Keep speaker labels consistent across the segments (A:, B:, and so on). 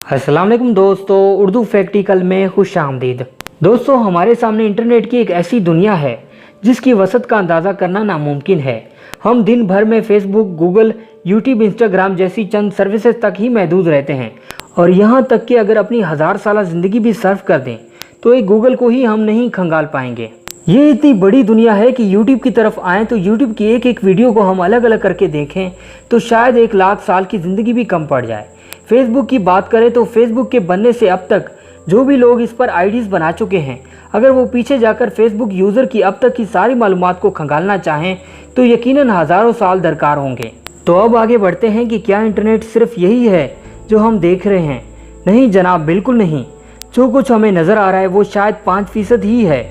A: अस्सलाम वालेकुम दोस्तों, उर्दू फैक्टिकल में खुश आमदीद। दोस्तों, हमारे सामने इंटरनेट की एक ऐसी दुनिया है जिसकी वसअत का अंदाज़ा करना नामुमकिन है। हम दिन भर में फेसबुक, गूगल, यूट्यूब, इंस्टाग्राम जैसी चंद सर्विसेज तक ही महदूद रहते हैं और यहाँ तक कि अगर अपनी 1000 साल ज़िंदगी भी सर्व कर दें तो एक गूगल को ही हम नहीं खंगाल पाएंगे। ये इतनी बड़ी दुनिया है कि यूट्यूब की तरफ आएँ तो यूट्यूब की एक एक वीडियो को हम अलग अलग करके देखें तो शायद 1 लाख साल की ज़िंदगी भी कम पड़ जाए। फेसबुक की बात करें तो फेसबुक के बनने से अब तक जो भी लोग इस पर आईडीज़ बना चुके हैं, अगर वो पीछे जाकर फेसबुक यूज़र की अब तक की सारी मालूमात को खंगालना चाहें तो यकीनन हज़ारों साल दरकार होंगे। तो अब आगे बढ़ते हैं कि क्या इंटरनेट सिर्फ यही है जो हम देख रहे हैं? नहीं जनाब, बिल्कुल नहीं। जो कुछ हमें नज़र आ रहा है वो शायद 5% ही है।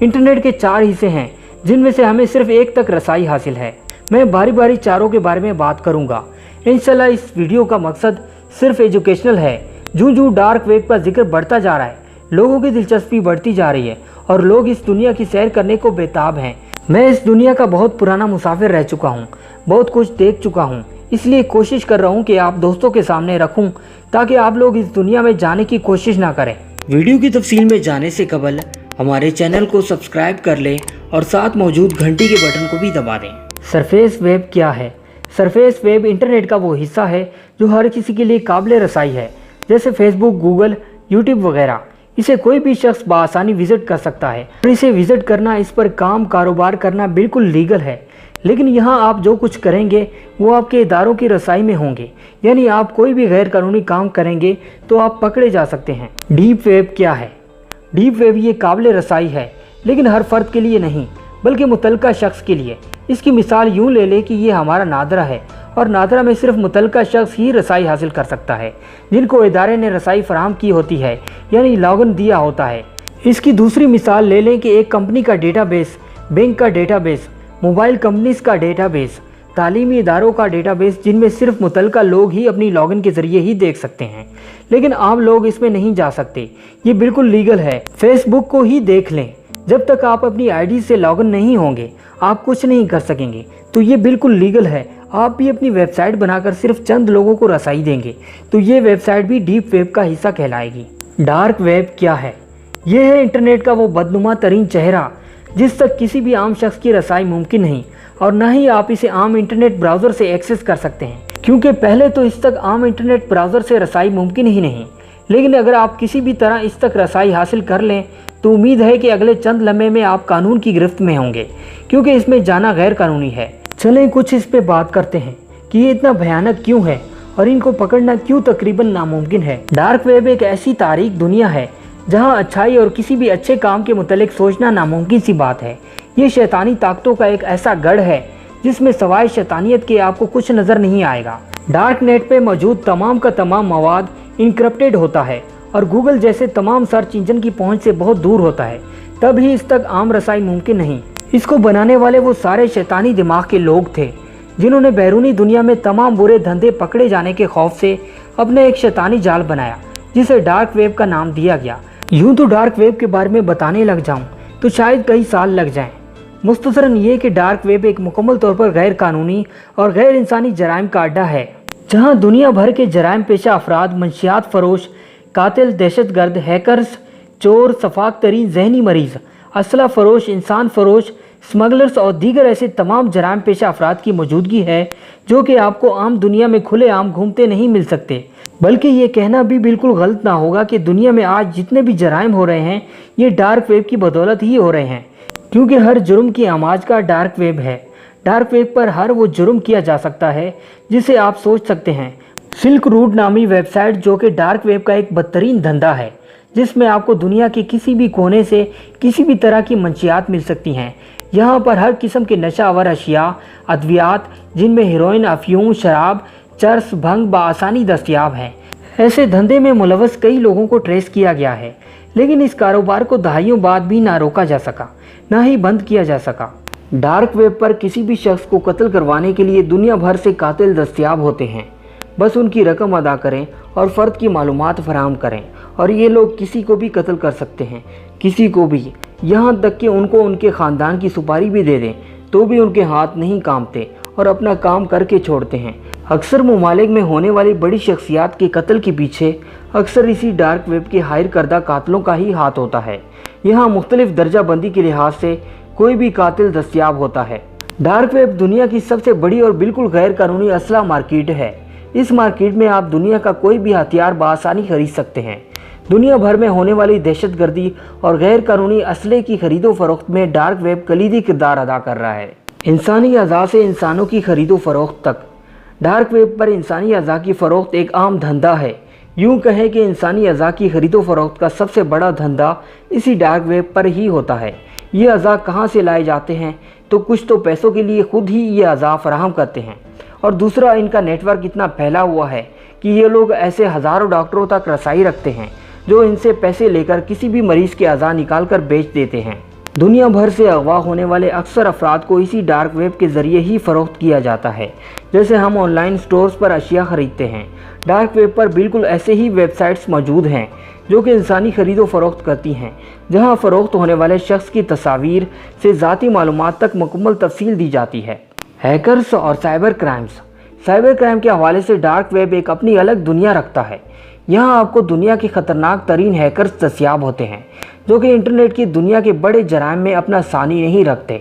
A: इंटरनेट के 4 हिस्से हैं जिनमें से हमें सिर्फ एक तक रसाई हासिल है। मैं बारी बारी चारों के बारे में बात करूँगा। इंशाल्लाह इस वीडियो का मकसद सिर्फ एजुकेशनल है। जूं डार्क वेब का जिक्र बढ़ता जा रहा है, लोगों की दिलचस्पी बढ़ती जा रही है और लोग इस दुनिया की सैर करने को बेताब हैं। मैं इस दुनिया का बहुत पुराना मुसाफिर रह चुका हूँ, बहुत कुछ देख चुका हूँ, इसलिए कोशिश कर रहा हूँ कि आप दोस्तों के सामने रखूँ ताकि आप लोग इस दुनिया में जाने की कोशिश ना करें। वीडियो की तफसील में जाने से कबल हमारे चैनल को सब्सक्राइब कर लें और साथ मौजूद घंटी के बटन को भी दबा दें। सरफेस वेब क्या है? सरफेस वेब इंटरनेट का वो हिस्सा है जो हर किसी के लिए काबिल रसाई है, जैसे फेसबुक, गूगल, यूट्यूब वगैरह। इसे कोई भी शख्स बआसानी विज़िट कर सकता है और इसे विज़िट करना, इस पर काम कारोबार करना बिल्कुल लीगल है। लेकिन यहाँ आप जो कुछ करेंगे वो आपके इदारों की रसाई में होंगे, यानी आप कोई भी गैर कानूनी काम करेंगे तो आप पकड़े जा सकते हैं। डीप वेब क्या है? डीप वेब ये काबिल रसाई है, लेकिन हर फर्द के लिए नहीं बल्कि मुतलका शख्स के लिए। इसकी मिसाल यूँ ले लें कि ये हमारा नादरा है और नादरा में सिर्फ मुतलका शख्स ही रसाई हासिल कर सकता है जिनको इदारे ने रसाई फराहम की होती है, यानी लॉगिन दिया होता है। इसकी दूसरी मिसाल ले लें कि एक कंपनी का डेटाबेस, बैंक का डेटाबेस, मोबाइल कंपनीज का डेटाबेस, तालीमी इदारों का डेटाबेस, जिनमें सिर्फ मुतलका लोग ही अपनी लॉगिन के ज़रिए ही देख सकते हैं, लेकिन आम लोग इसमें नहीं जा सकते। ये बिल्कुल लीगल है। फेसबुक को ही देख लें, जब तक आप अपनी आईडी से लॉगिन नहीं होंगे आप कुछ नहीं कर सकेंगे, तो ये बिल्कुल लीगल है। आप भी अपनी वेबसाइट बनाकर सिर्फ चंद लोगों को रसाई देंगे तो ये वेबसाइट भी डीप वेब का हिस्सा कहलाएगी। डार्क वेब क्या है? ये है इंटरनेट का वो बदनुमा तरीन चेहरा जिस तक किसी भी आम शख्स की रसाई मुमकिन नहीं और न ही आप इसे आम इंटरनेट ब्राउज़र से एक्सेस कर सकते हैं, क्योंकि पहले तो इस तक आम इंटरनेट ब्राउज़र से रसाई मुमकिन ही नहीं। लेकिन अगर आप किसी भी तरह इस तक रसाई हासिल कर लें तो उम्मीद है कि अगले चंद लम्हे में आप कानून की गिरफ्त में होंगे, क्योंकि इसमें जाना गैर कानूनी है। चलें कुछ इस पे बात करते हैं कि ये इतना भयानक क्यों है और इनको पकड़ना क्यों तकरीबन नामुमकिन है। डार्क वेब एक ऐसी तारीक दुनिया है जहां अच्छाई और किसी भी अच्छे काम के मुतल्लिक सोचना नामुमकिन सी बात है। ये शैतानी ताकतों का एक ऐसा गढ़ है जिसमें सवाए शैतानियत के आपको कुछ नज़र नहीं आएगा। डार्क नेट पे मौजूद तमाम का तमाम मवाद इनक्रप्टेड होता है और गूगल जैसे तमाम सर्च इंजन की पहुंच से बहुत दूर होता है, तभी इस तक आम रसाई मुमकिन नहीं। इसको बनाने वाले वो सारे शैतानी दिमाग के लोग थे जिन्होंने बैरूनी दुनिया में तमाम बुरे धंधे पकड़े जाने के खौफ से अपने एक शैतानी जाल बनाया जिसे डार्क वेब का नाम दिया गया। यूँ तो डार्क वेब के बारे में बताने लग जाऊँ तो शायद कई साल लग जाएं। मुख्तसरन ये कि डार्क वेब एक मुकम्मल तौर पर गैर कानूनी और गैर इंसानी जराइम का अड्डा है जहाँ दुनिया भर के जराइम पेशा अफराद, मंशियात फरोश, कातिल, दहशतगर्द, हैकर्स, चोर, सफाक तरीन जहनी मरीज़, असला फरोश, इंसान फरोश, स्मगलर्स और दीगर ऐसे तमाम जराइम पेशा अफराद की मौजूदगी है जो कि आपको आम दुनिया में खुले आम घूमते नहीं मिल सकते। बल्कि ये कहना भी बिल्कुल गलत ना होगा कि दुनिया में आज जितने भी जराइम हो रहे हैं ये डार्क वेब की बदौलत ही हो रहे हैं, क्योंकि हर जुर्म की आमाज का डार्क वेब है। डार्क वेब पर हर वो जुर्म किया जा सकता है जिसे आप सोच सकते हैं। सिल्क रूट नामी वेबसाइट जो कि डार्क वेब का एक बदतरीन धंधा है जिसमें आपको दुनिया के किसी भी कोने से किसी भी तरह की मंशियात मिल सकती हैं। यहाँ पर हर किस्म के नशा आवर अशिया, अद्वियात जिनमें हेरोइन, अफयूम, शराब, चरस, भंग बआसानी दस्तयाब हैं। ऐसे धंधे में मुलव्वस कई लोगों को ट्रेस किया गया है, लेकिन इस कारोबार को दहाइयों बाद भी ना रोका जा सका, ना ही बंद किया जा सका। डार्क वेब पर किसी भी शख्स को कत्ल करवाने के लिए दुनिया भर से कातिल दस्तयाब होते हैं। बस उनकी रकम अदा करें और फ़र्द की मालूमात फराहम करें और ये लोग किसी को भी कत्ल कर सकते हैं, किसी को भी, यहाँ तक कि उनको उनके ख़ानदान की सुपारी भी दे दें तो भी उनके हाथ नहीं कांपते और अपना काम करके छोड़ते हैं। अक्सर ममालिक में होने वाली बड़ी शख्सियात के कत्ल के पीछे अक्सर इसी डार्क वेब के हायर करदा कातलों का ही हाथ होता है। यहाँ मुख्तलिफ दर्जा बंदी के लिहाज से कोई भी कातिल दस्तयाब होता है। डार्क वेब दुनिया की सबसे बड़ी और बिल्कुल गैर कानूनी असला मार्केट है। इस मार्केट में आप दुनिया का कोई भी हथियार बआसानी खरीद सकते हैं। दुनिया भर में होने वाली दहशतगर्दी और गैर कानूनी असले की खरीदो फरोख्त में डार्क वेब कलीदी किरदार अदा कर रहा है। इंसानी अज़ा से इंसानों की खरीदो फरोख्त तक डार्क वेब पर इंसानी अज़ा की फ़रोख्त एक आम धंधा है। यूँ कहें कि इंसानी अज़ा की खरीदो फरोख्त का सबसे बड़ा धंधा इसी डार्क वेब पर ही होता है। ये अज़ा कहाँ से लाए जाते हैं? तो कुछ तो पैसों के लिए खुद ही ये अज़ा फराहम करते हैं, और दूसरा इनका नेटवर्क इतना फैला हुआ है कि ये लोग ऐसे हज़ारों डॉक्टरों तक रसाई रखते हैं जो इनसे पैसे लेकर किसी भी मरीज़ के अज़ा निकाल कर बेच देते हैं। दुनिया भर से अगवा होने वाले अक्सर अफराद को इसी डार्क वेब के ज़रिए ही फ़रोख्त किया जाता है। जैसे हम ऑनलाइन स्टोर्स पर अशिया ख़रीदते हैं, डार्क वेब पर बिल्कुल ऐसे ही वेबसाइट्स मौजूद हैं जो कि इंसानी खरीदो फरोख्त करती हैं, जहां फ़रोख्त होने वाले शख्स की तस्वीर से ज़ाती मालूमात तक मुकम्मल तफसील दी जाती है। हैकर्स और साइबर क्राइम के हवाले से डार्क वेब एक अपनी अलग दुनिया रखता है। यहाँ आपको दुनिया के ख़तरनाक तरीन हैकर्स दस्तयाब होते हैं जो कि इंटरनेट की दुनिया के बड़े जराइम में अपना सानी नहीं रखते।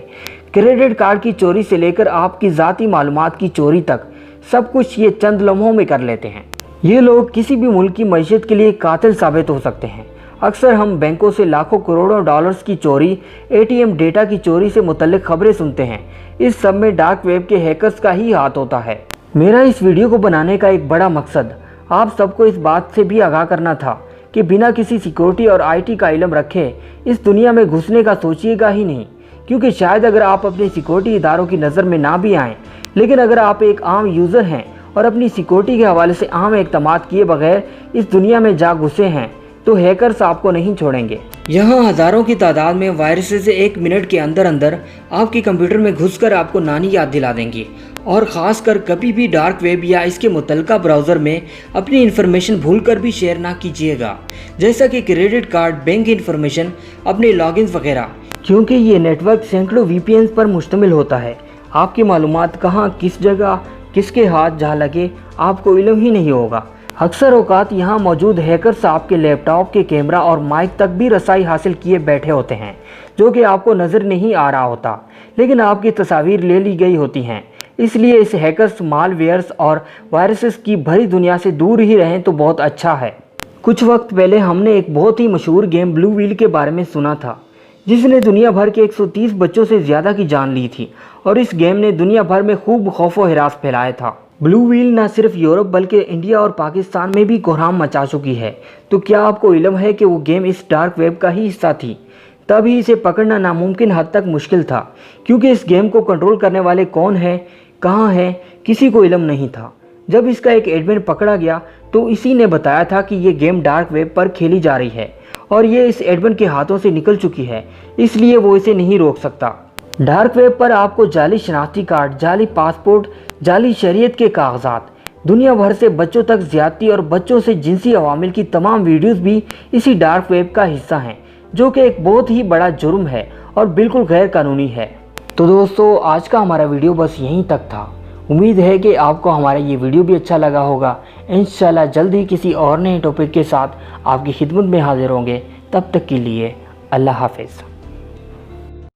A: क्रेडिट कार्ड की चोरी से लेकर आपकी ज़ाती मालूमात की चोरी तक सब कुछ ये चंद लम्हों में कर लेते हैं। ये लोग किसी भी मुल्क की मईशत के लिए कातिल साबित हो सकते हैं। अक्सर हम बैंकों से लाखों करोड़ों डॉलर्स की चोरी, ATM डेटा की चोरी से मुतल्लिक खबरें सुनते हैं। इस सब में डार्क वेब के हैकर्स का ही हाथ होता है। मेरा इस वीडियो को बनाने का एक बड़ा मकसद आप सबको इस बात से भी आगाह करना था कि बिना किसी सिक्योरिटी और IT का इल्म रखे इस दुनिया में घुसने का सोचिएगा ही नहीं, क्योंकि शायद अगर आप अपने सिक्योरिटी इदारों की नज़र में ना भी आएँ, लेकिन अगर आप एक आम यूज़र हैं और अपनी सिक्योरिटी के हवाले से आम एतमाद किए बगैर इस दुनिया में जा घुसे हैं तो हैकर्स आपको नहीं छोड़ेंगे। यहाँ हज़ारों की तादाद में वायरसेस 1 मिनट के अंदर अंदर आपके कंप्यूटर में घुसकर आपको नानी याद दिला देंगे। और ख़ास कर कभी भी डार्क वेब या इसके मुतल्लिका ब्राउज़र में अपनी इन्फॉर्मेशन भूलकर भी शेयर ना कीजिएगा, जैसा कि क्रेडिट कार्ड, बैंक इन्फॉर्मेशन, अपने लॉगिन्स वगैरह, क्योंकि ये नेटवर्क सैकड़ों VPNs पर मुश्तमिल होता है। आपकी मालूमात कहाँ, किस जगह, किसके हाथ जा लगे आपको इल्म ही नहीं होगा। अक्सर औकात यहाँ मौजूद हैकर्स आपके लैपटॉप के कैमरा और माइक तक भी रसाई हासिल किए बैठे होते हैं, जो कि आपको नज़र नहीं आ रहा होता, लेकिन आपकी तस्वीर ले ली गई होती हैं। इसलिए इस हैकर्स, मालवेयर्स और वायरसेस की भरी दुनिया से दूर ही रहें तो बहुत अच्छा है। कुछ वक्त पहले हमने एक बहुत ही मशहूर गेम ब्लू व्हेल के बारे में सुना था, जिसने दुनिया भर के 130 बच्चों से ज़्यादा की जान ली थी, और इस गेम ने दुनिया भर में खूब खौफ व हिरास फैलाया था। ब्लू व्हेल न सिर्फ यूरोप बल्कि इंडिया और पाकिस्तान में भी कोहराम मचा चुकी है। तो क्या आपको इल्म है कि वो गेम इस डार्क वेब का ही हिस्सा थी? तभी इसे पकड़ना नामुमकिन हद तक मुश्किल था, क्योंकि इस गेम को कंट्रोल करने वाले कौन है, कहाँ है, किसी को इल्म नहीं था। जब इसका एक एडमिन पकड़ा गया तो इसी ने बताया था कि ये गेम डार्क वेब पर खेली जा रही है और ये इस एडमिन के हाथों से निकल चुकी है, इसलिए वो इसे नहीं रोक सकता। डार्क वेब पर आपको जाली शनाख्ती कार्ड, जाली पासपोर्ट, जाली शरीयत के कागजात, दुनिया भर से बच्चों तक ज्यादती और बच्चों से जिनसी अवामिल की तमाम वीडियोस भी इसी डार्क वेब का हिस्सा हैं, जो कि एक बहुत ही बड़ा जुर्म है और बिल्कुल गैर कानूनी है। तो दोस्तों, आज का हमारा वीडियो बस यहीं तक था। उम्मीद है कि आपको हमारा ये वीडियो भी अच्छा लगा होगा। इंशाल्लाह जल्द ही किसी और नए टॉपिक के साथ आपकी खिदमत में हाजिर होंगे। तब तक के लिए अल्लाह हाफिज़।